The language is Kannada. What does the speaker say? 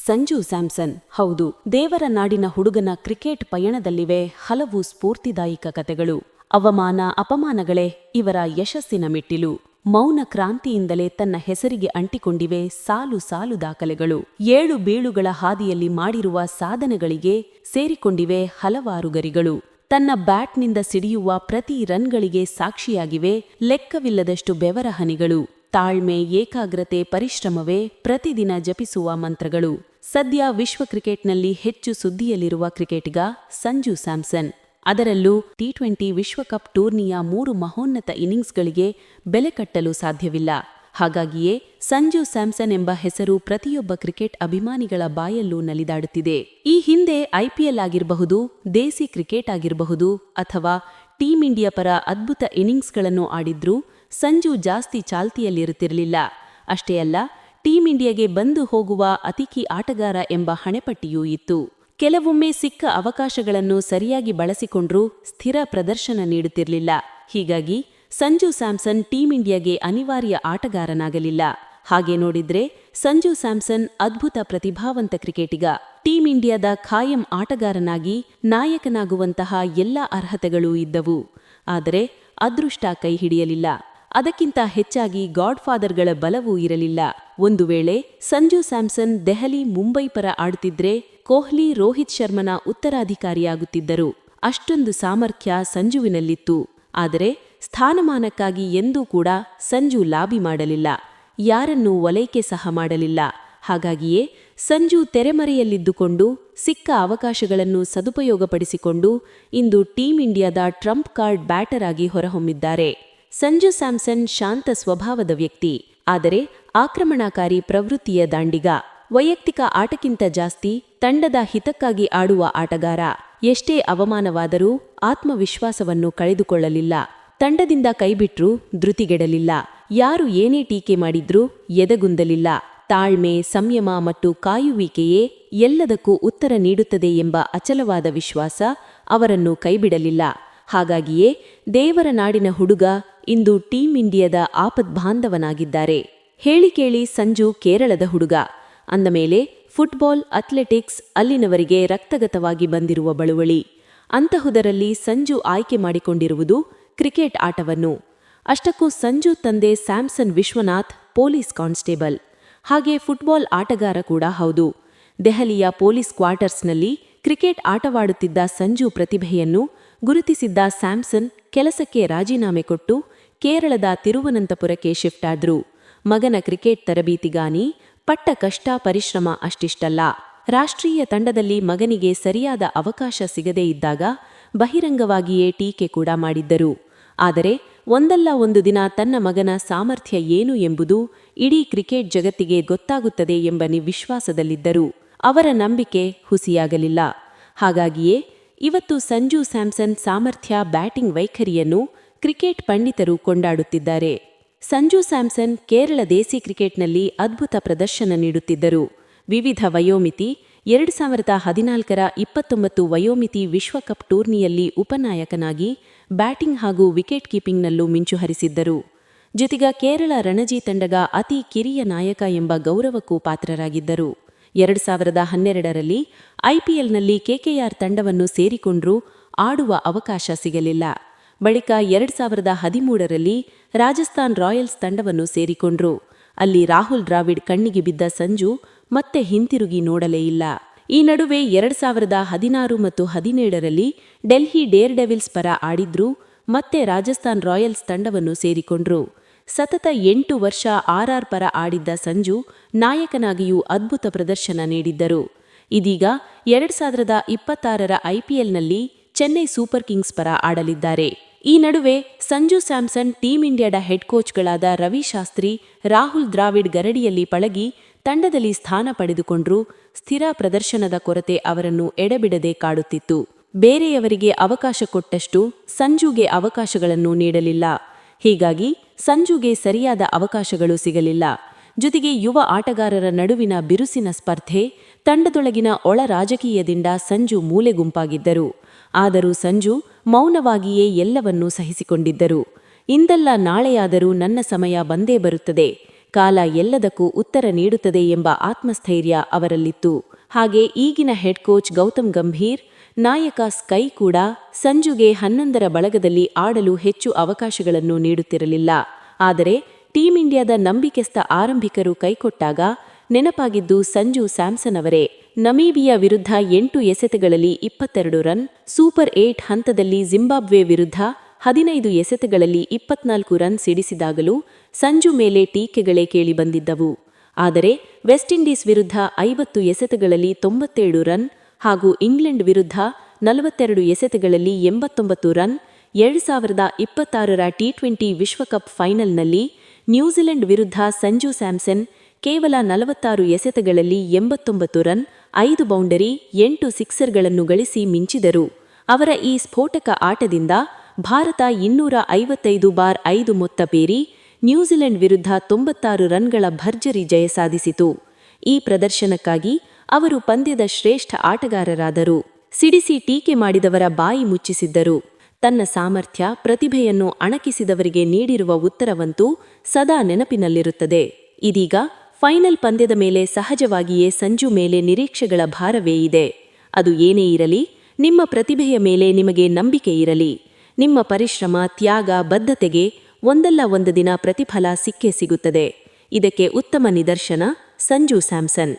ಸಂಜು ಸ್ಯಾಮ್ಸನ್. ಹೌದು, ದೇವರ ನಾಡಿನ ಹುಡುಗನ ಕ್ರಿಕೆಟ್ ಪಯಣದಲ್ಲಿವೆ ಹಲವು ಸ್ಫೂರ್ತಿದಾಯಕ ಕತೆಗಳು. ಅವಮಾನ ಅಪಮಾನಗಳೇ ಇವರ ಯಶಸ್ಸಿನ ಮೆಟ್ಟಿಲು. ಮೌನ ಕ್ರಾಂತಿಯಿಂದಲೇ ತನ್ನ ಹೆಸರಿಗೆ ಅಂಟಿಕೊಂಡಿವೆ ಸಾಲು ಸಾಲು ದಾಖಲೆಗಳು. ಏಳು ಬೀಳುಗಳ ಹಾದಿಯಲ್ಲಿ ಮಾಡಿರುವ ಸಾಧನೆಗಳಿಗೆ ಸೇರಿಕೊಂಡಿವೆ ಹಲವಾರು ಗರಿಗಳು. ತನ್ನ ಬ್ಯಾಟ್ನಿಂದ ಸಿಡಿಯುವ ಪ್ರತಿ ರನ್ಗಳಿಗೆ ಸಾಕ್ಷಿಯಾಗಿವೆ ಲೆಕ್ಕವಿಲ್ಲದಷ್ಟು ಬೆವರ ಹನಿಗಳು. ತಾಳ್ಮೆ, ಏಕಾಗ್ರತೆ, ಪರಿಶ್ರಮವೇ ಪ್ರತಿದಿನ ಜಪಿಸುವ ಮಂತ್ರಗಳು. ಸದ್ಯ ವಿಶ್ವ ಕ್ರಿಕೆಟ್ನಲ್ಲಿ ಹೆಚ್ಚು ಸುದ್ದಿಯಲ್ಲಿರುವ ಕ್ರಿಕೆಟಿಗ ಸಂಜು ಸ್ಯಾಮ್ಸನ್. ಅದರಲ್ಲೂ ಟಿ20 ವಿಶ್ವಕಪ್ ಟೂರ್ನಿಯ 3 ಮಹೋನ್ನತ ಇನ್ನಿಂಗ್ಸ್ಗಳಿಗೆ ಬೆಲೆ ಕಟ್ಟಲು ಸಾಧ್ಯವಿಲ್ಲ. ಹಾಗಾಗಿಯೇ ಸಂಜು ಸ್ಯಾಮ್ಸನ್ ಎಂಬ ಹೆಸರು ಪ್ರತಿಯೊಬ್ಬ ಕ್ರಿಕೆಟ್ ಅಭಿಮಾನಿಗಳ ಬಾಯಲ್ಲೂ ನಲಿದಾಡುತ್ತಿದೆ. ಈ ಹಿಂದೆ ಐಪಿಎಲ್ ಆಗಿರಬಹುದು, ದೇಸಿ ಕ್ರಿಕೆಟ್ ಆಗಿರಬಹುದು ಅಥವಾ ಟೀಂ ಇಂಡಿಯಾ ಪರ ಅದ್ಭುತ ಇನ್ನಿಂಗ್ಸ್ಗಳನ್ನು ಆಡಿದ್ರೂ ಸಂಜು ಜಾಸ್ತಿ ಚಾಲ್ತಿಯಲ್ಲಿರುತ್ತಿರಲಿಲ್ಲ. ಅಷ್ಟೇ ಅಲ್ಲ, ಟೀಂ ಇಂಡಿಯಾಗೆ ಬಂದು ಹೋಗುವ ಅತಿಥಿ ಆಟಗಾರ ಎಂಬ ಹಣೆಪಟ್ಟಿಯೂ ಇತ್ತು. ಕೆಲವೊಮ್ಮೆ ಸಿಕ್ಕ ಅವಕಾಶಗಳನ್ನು ಸರಿಯಾಗಿ ಬಳಸಿಕೊಂಡ್ರೂ ಸ್ಥಿರ ಪ್ರದರ್ಶನ ನೀಡುತ್ತಿರಲಿಲ್ಲ. ಹೀಗಾಗಿ ಸಂಜು ಸ್ಯಾಮ್ಸನ್ ಟೀಂ ಇಂಡಿಯಾಗೆ ಅನಿವಾರ್ಯ ಆಟಗಾರನಾಗಲಿಲ್ಲ. ಹಾಗೆ ನೋಡಿದ್ರೆ ಸಂಜು ಸ್ಯಾಮ್ಸನ್ ಅದ್ಭುತ ಪ್ರತಿಭಾವಂತ ಕ್ರಿಕೆಟಿಗ. ಟೀಂ ಇಂಡಿಯಾದ ಖಾಯಂ ಆಟಗಾರನಾಗಿ ನಾಯಕನಾಗುವಂತಹ ಎಲ್ಲ ಅರ್ಹತೆಗಳೂ ಇದ್ದವು. ಆದರೆ ಅದೃಷ್ಟ ಕೈ ಹಿಡಿಯಲಿಲ್ಲ. ಅದಕ್ಕಿಂತ ಹೆಚ್ಚಾಗಿ ಗಾಡ್ಫಾದರ್ಗಳ ಬಲವೂ ಇರಲಿಲ್ಲ. ಒಂದು ವೇಳೆ ಸಂಜು ಸ್ಯಾಮ್ಸನ್ ದೆಹಲಿ, ಮುಂಬೈ ಪರ ಆಡುತ್ತಿದ್ರೆ ಕೊಹ್ಲಿ, ರೋಹಿತ್ ಶರ್ಮನ ಉತ್ತರಾಧಿಕಾರಿಯಾಗುತ್ತಿದ್ದರು. ಅಷ್ಟೊಂದು ಸಾಮರ್ಥ್ಯ ಸಂಜುವಿನಲ್ಲಿತ್ತು. ಆದರೆ ಸ್ಥಾನಮಾನಕ್ಕಾಗಿ ಎಂದೂ ಕೂಡ ಸಂಜು ಲಾಬಿ ಮಾಡಲಿಲ್ಲ. ಯಾರನ್ನೂ ಒಲೈಕೆ ಸಹ ಮಾಡಲಿಲ್ಲ. ಹಾಗಾಗಿಯೇ ಸಂಜು ತೆರೆಮರೆಯಲ್ಲಿದ್ದುಕೊಂಡು ಸಿಕ್ಕ ಅವಕಾಶಗಳನ್ನು ಸದುಪಯೋಗಪಡಿಸಿಕೊಂಡು ಇಂದು ಟೀಂ ಇಂಡಿಯಾದ ಟ್ರಂಪ್ ಕಾರ್ಡ್ ಬ್ಯಾಟರ್ ಆಗಿ ಹೊರಹೊಮ್ಮಿದ್ದಾರೆ. ಸಂಜು ಸ್ಯಾಮ್ಸನ್ ಶಾಂತ ಸ್ವಭಾವದ ವ್ಯಕ್ತಿ, ಆದರೆ ಆಕ್ರಮಣಕಾರಿ ಪ್ರವೃತ್ತಿಯ ದಾಂಡಿಗ. ವೈಯಕ್ತಿಕ ಆಟಕ್ಕಿಂತ ಜಾಸ್ತಿ ತಂಡದ ಹಿತಕ್ಕಾಗಿ ಆಡುವ ಆಟಗಾರ. ಎಷ್ಟೇ ಅವಮಾನವಾದರೂ ಆತ್ಮವಿಶ್ವಾಸವನ್ನು ಕಳೆದುಕೊಳ್ಳಲಿಲ್ಲ. ತಂಡದಿಂದ ಕೈಬಿಟ್ರೂ ಧೃತಿಗೆಡಲಿಲ್ಲ. ಯಾರು ಏನೇ ಟೀಕೆ ಮಾಡಿದ್ರೂ ಎದೆಗುಂದಲಿಲ್ಲ. ತಾಳ್ಮೆ, ಸಂಯಮ ಮತ್ತು ಕಾಯುವಿಕೆಯೇ ಎಲ್ಲದಕ್ಕೂ ಉತ್ತರ ನೀಡುತ್ತದೆ ಎಂಬ ಅಚಲವಾದ ವಿಶ್ವಾಸ ಅವರನ್ನು ಕೈಬಿಡಲಿಲ್ಲ. ಹಾಗಾಗಿಯೇ ದೇವರ ನಾಡಿನ ಹುಡುಗ ಇಂದು ಟೀಂ ಇಂಡಿಯಾದ ಆಪದ್ಬಾಂಧವನಾಗಿದ್ದಾರೆ. ಹೇಳಿ ಕೇಳಿ ಸಂಜು ಕೇರಳದ ಹುಡುಗ ಅಂದಮೇಲೆ ಫುಟ್ಬಾಲ್, ಅಥ್ಲೆಟಿಕ್ಸ್ ಅಲ್ಲಿನವರಿಗೆ ರಕ್ತಗತವಾಗಿ ಬಂದಿರುವ ಬಳುವಳಿ. ಅಂತಹುದರಲ್ಲಿ ಸಂಜು ಆಯ್ಕೆ ಮಾಡಿಕೊಂಡಿರುವುದು ಕ್ರಿಕೆಟ್ ಆಟವನ್ನು. ಅಷ್ಟಕ್ಕೂ ಸಂಜು ತಂದೆ ಸ್ಯಾಮ್ಸನ್ ವಿಶ್ವನಾಥ್ ಪೊಲೀಸ್ ಕಾನ್ಸ್ಟೇಬಲ್, ಹಾಗೆ ಫುಟ್ಬಾಲ್ ಆಟಗಾರ ಕೂಡ ಹೌದು. ದೆಹಲಿಯ ಪೊಲೀಸ್ ಕ್ವಾರ್ಟರ್ಸ್ನಲ್ಲಿ ಕ್ರಿಕೆಟ್ ಆಟವಾಡುತ್ತಿದ್ದ ಸಂಜು ಪ್ರತಿಭೆಯನ್ನು ಗುರುತಿಸಿದ್ದ ಸ್ಯಾಮ್ಸನ್ ಕೆಲಸಕ್ಕೆ ರಾಜೀನಾಮೆ ಕೊಟ್ಟು ಕೇರಳದ ತಿರುವನಂತಪುರಕ್ಕೆ ಶಿಫ್ಟ್ ಆದ್ರು. ಮಗನ ಕ್ರಿಕೆಟ್ ತರಬೇತಿಗಾನಿ ಪಟ್ಟ ಕಷ್ಟ ಪರಿಶ್ರಮ ಅಷ್ಟಿಷ್ಟಲ್ಲ. ರಾಷ್ಟ್ರೀಯ ತಂಡದಲ್ಲಿ ಮಗನಿಗೆ ಸರಿಯಾದ ಅವಕಾಶ ಸಿಗದೇ ಇದ್ದಾಗ ಬಹಿರಂಗವಾಗಿಯೇ ಟೀಕೆ ಕೂಡ ಮಾಡಿದ್ದರು. ಆದರೆ ಒಂದಲ್ಲ ಒಂದು ದಿನ ತನ್ನ ಮಗನ ಸಾಮರ್ಥ್ಯ ಏನು ಎಂಬುದು ಇಡೀ ಕ್ರಿಕೆಟ್ ಜಗತ್ತಿಗೆ ಗೊತ್ತಾಗುತ್ತದೆ ಎಂಬ ವಿಶ್ವಾಸದಲ್ಲಿದ್ದರು. ಅವರ ನಂಬಿಕೆ ಹುಸಿಯಾಗಲಿಲ್ಲ. ಹಾಗಾಗಿಯೇ ಇವತ್ತು ಸಂಜು ಸ್ಯಾಮ್ಸನ್ ಸಾಮರ್ಥ್ಯ, ಬ್ಯಾಟಿಂಗ್ ವೈಖರಿಯನ್ನು ಕ್ರಿಕೆಟ್ ಪಂಡಿತರು ಕೊಂಡಾಡುತ್ತಿದ್ದಾರೆ. ಸಂಜು ಸ್ಯಾಮ್ಸನ್ ಕೇರಳ ದೇಸಿ ಕ್ರಿಕೆಟ್ನಲ್ಲಿ ಅದ್ಭುತ ಪ್ರದರ್ಶನ ನೀಡುತ್ತಿದ್ದರು. ವಿವಿಧ ವಯೋಮಿತಿ 2014ರ 29 ವಯೋಮಿತಿ ವಿಶ್ವಕಪ್ ಟೂರ್ನಿಯಲ್ಲಿ ಉಪನಾಯಕನಾಗಿ ಬ್ಯಾಟಿಂಗ್ ಹಾಗೂ ವಿಕೆಟ್ ಕೀಪಿಂಗ್ನಲ್ಲೂ ಮಿಂಚು ಹರಿಸಿದ್ದರು. ಜೊತೆಗ ಕೇರಳ ರಣಜಿ ತಂಡದ ಅತಿ ಕಿರಿಯ ನಾಯಕ ಎಂಬ ಗೌರವಕ್ಕೂ ಪಾತ್ರರಾಗಿದ್ದರು. 2012ರಲ್ಲಿ ಐಪಿಎಲ್ನಲ್ಲಿ ಕೆಕೆಆರ್ ತಂಡವನ್ನು ಸೇರಿಕೊಂಡ್ರೂ ಆಡುವ ಅವಕಾಶ ಸಿಗಲಿಲ್ಲ. ಬಳಿಕ 2013ರಲ್ಲಿ ರಾಜಸ್ಥಾನ್ ರಾಯಲ್ಸ್ ತಂಡವನ್ನು ಸೇರಿಕೊಂಡ್ರು. ಅಲ್ಲಿ ರಾಹುಲ್ ದ್ರಾವಿಡ್ ಕಣ್ಣಿಗೆ ಬಿದ್ದ ಸಂಜು ಮತ್ತೆ ಹಿಂತಿರುಗಿ ನೋಡಲೇ ಇಲ್ಲ. ಈ ನಡುವೆ 2016 ಮತ್ತು 2017ರಲ್ಲಿ ಡೆಲ್ಲಿ ಡೇರ್ ಡೆವಿಲ್ಸ್ ಪರ ಆಡಿದ್ರೂ ಮತ್ತೆ ರಾಜಸ್ಥಾನ್ ರಾಯಲ್ಸ್ ತಂಡವನ್ನು ಸೇರಿಕೊಂಡ್ರು. ಸತತ 8 ವರ್ಷ ಆರ್ಆರ್ ಪರ ಆಡಿದ್ದ ಸಂಜು ನಾಯಕನಾಗಿಯೂ ಅದ್ಭುತ ಪ್ರದರ್ಶನ ನೀಡಿದ್ದರು. ಇದೀಗ 2026ರ ಐಪಿಎಲ್ನಲ್ಲಿ ಚೆನ್ನೈ ಸೂಪರ್ ಕಿಂಗ್ಸ್ ಪರ ಆಡಲಿದ್ದಾರೆ. ಈ ನಡುವೆ ಸಂಜು ಸ್ಯಾಮ್ಸನ್ ಟೀಂ ಇಂಡಿಯಾದ ಹೆಡ್ ಕೋಚ್ಗಳಾದ ರವಿ ಶಾಸ್ತ್ರಿ, ರಾಹುಲ್ ದ್ರಾವಿಡ್ ಗರಡಿಯಲ್ಲಿ ಪಳಗಿ ತಂಡದಲ್ಲಿ ಸ್ಥಾನ ಪಡೆದುಕೊಂಡ್ರೂ ಸ್ಥಿರ ಪ್ರದರ್ಶನದ ಕೊರತೆ ಅವರನ್ನು ಎಡೆಬಿಡದೆ ಕಾಡುತ್ತಿತ್ತು. ಬೇರೆಯವರಿಗೆ ಅವಕಾಶ ಕೊಟ್ಟಷ್ಟು ಸಂಜುಗೆ ಅವಕಾಶಗಳನ್ನು ನೀಡಲಿಲ್ಲ. ಹೀಗಾಗಿ ಸಂಜುಗೆ ಸರಿಯಾದ ಅವಕಾಶಗಳು ಸಿಗಲಿಲ್ಲ. ಜೊತೆಗೆ ಯುವ ಆಟಗಾರರ ನಡುವಿನ ಬಿರುಸಿನ ಸ್ಪರ್ಧೆ, ತಂಡದೊಳಗಿನ ಒಳ ರಾಜಕೀಯದಿಂದ ಸಂಜು ಮೂಲೆಗುಂಪಾಗಿದ್ದರು. ಆದರೂ ಸಂಜು ಮೌನವಾಗಿಯೇ ಎಲ್ಲವನ್ನೂ ಸಹಿಸಿಕೊಂಡಿದ್ದರು. ಇಂದಲ್ಲ ನಾಳೆಯಾದರೂ ನನ್ನ ಸಮಯ ಬಂದೇ ಬರುತ್ತದೆ. ಕಾಲ ಎಲ್ಲದಕ್ಕೂ ಉತ್ತರ ನೀಡುತ್ತದೆ ಎಂಬ ಆತ್ಮಸ್ಥೈರ್ಯ ಅವರಲ್ಲಿತ್ತು. ಹಾಗೆ ಈಗಿನ ಹೆಡ್ ಕೋಚ್ ಗೌತಮ್ ಗಂಭೀರ್, ನಾಯಕ ಸ್ಕೈ ಕೂಡ ಸಂಜುಗೆ 11ರ ಬಳಗದಲ್ಲಿ ಆಡಲು ಹೆಚ್ಚು ಅವಕಾಶಗಳನ್ನು ನೀಡುತ್ತಿರಲಿಲ್ಲ. ಆದರೆ ಟೀಂ ಇಂಡಿಯಾದ ನಂಬಿಕೆಸ್ಥ ಆರಂಭಿಕರು ಕೈಕೊಟ್ಟಾಗ ನೆನಪಾಗಿದ್ದು ಸಂಜು ಸ್ಯಾಮ್ಸನ್ ಅವರೇ. ನಮೀಬಿಯಾ ವಿರುದ್ಧ 8 ಎಸೆತಗಳಲ್ಲಿ 22 ರನ್, ಸೂಪರ್ 8 ಹಂತದಲ್ಲಿ ಜಿಂಬಾಬ್ವೆ ವಿರುದ್ಧ 15 ಎಸೆತಗಳಲ್ಲಿ 24 ರನ್ ಸಿಡಿಸಿದಾಗಲೂ ಸಂಜು ಮೇಲೆ ಟೀಕೆಗಳೇ ಕೇಳಿಬಂದಿದ್ದವು. ಆದರೆ ವೆಸ್ಟ್ ಇಂಡೀಸ್ ವಿರುದ್ಧ 50 ಎಸೆತಗಳಲ್ಲಿ 97 ರನ್ ಹಾಗೂ ಇಂಗ್ಲೆಂಡ್ ವಿರುದ್ಧ 42 ಎಸೆತಗಳಲ್ಲಿ 89 ರನ್, 2026ರ ಟಿ20 ವಿಶ್ವಕಪ್ ಫೈನಲ್ನಲ್ಲಿ ನ್ಯೂಜಿಲೆಂಡ್ ವಿರುದ್ಧ ಸಂಜು ಸ್ಯಾಮ್ಸನ್ ಕೇವಲ 46 ಎಸೆತಗಳಲ್ಲಿ 89 ರನ್, 5 ಬೌಂಡರಿ, 8 ಸಿಕ್ಸರ್ಗಳನ್ನು ಗಳಿಸಿ ಮಿಂಚಿದರು. ಅವರ ಈ ಸ್ಫೋಟಕ ಆಟದಿಂದ ಭಾರತ 255/5 ಮೊತ್ತ ಪೇರಿ ನ್ಯೂಜಿಲೆಂಡ್ ವಿರುದ್ಧ 96 ರನ್ಗಳ ಭರ್ಜರಿ ಜಯ ಸಾಧಿಸಿತು. ಈ ಪ್ರದರ್ಶನಕ್ಕಾಗಿ ಅವರು ಪಂದ್ಯದ ಶ್ರೇಷ್ಠ ಆಟಗಾರರಾದರು. ಸಿಡಿಸಿ ಟೀಕೆ ಮಾಡಿದವರ ಬಾಯಿ ಮುಚ್ಚಿಸಿದ್ದರು. ತನ್ನ ಸಾಮರ್ಥ್ಯ, ಪ್ರತಿಭೆಯನ್ನು ಅಣಕಿಸಿದವರಿಗೆ ನೀಡಿರುವ ಉತ್ತರವಂತೂ ಸದಾ ನೆನಪಿನಲ್ಲಿರುತ್ತದೆ. ಇದೀಗ ಫೈನಲ್ ಪಂದ್ಯದ ಮೇಲೆ ಸಹಜವಾಗಿಯೇ ಸಂಜು ಮೇಲೆ ನಿರೀಕ್ಷೆಗಳ ಭಾರವೇ ಇದೆ. ಅದು ಏನೇ ಇರಲಿ, ನಿಮ್ಮ ಪ್ರತಿಭೆಯ ಮೇಲೆ ನಿಮಗೆ ನಂಬಿಕೆ ಇರಲಿ. ನಿಮ್ಮ ಪರಿಶ್ರಮ, ತ್ಯಾಗ, ಬದ್ಧತೆಗೆ ಒಂದಲ್ಲ ಒಂದು ದಿನ ಪ್ರತಿಫಲ ಸಿಕ್ಕೇ ಸಿಗುತ್ತದೆ. ಇದಕ್ಕೆ ಉತ್ತಮ ನಿದರ್ಶನ ಸಂಜು ಸ್ಯಾಮ್ಸನ್.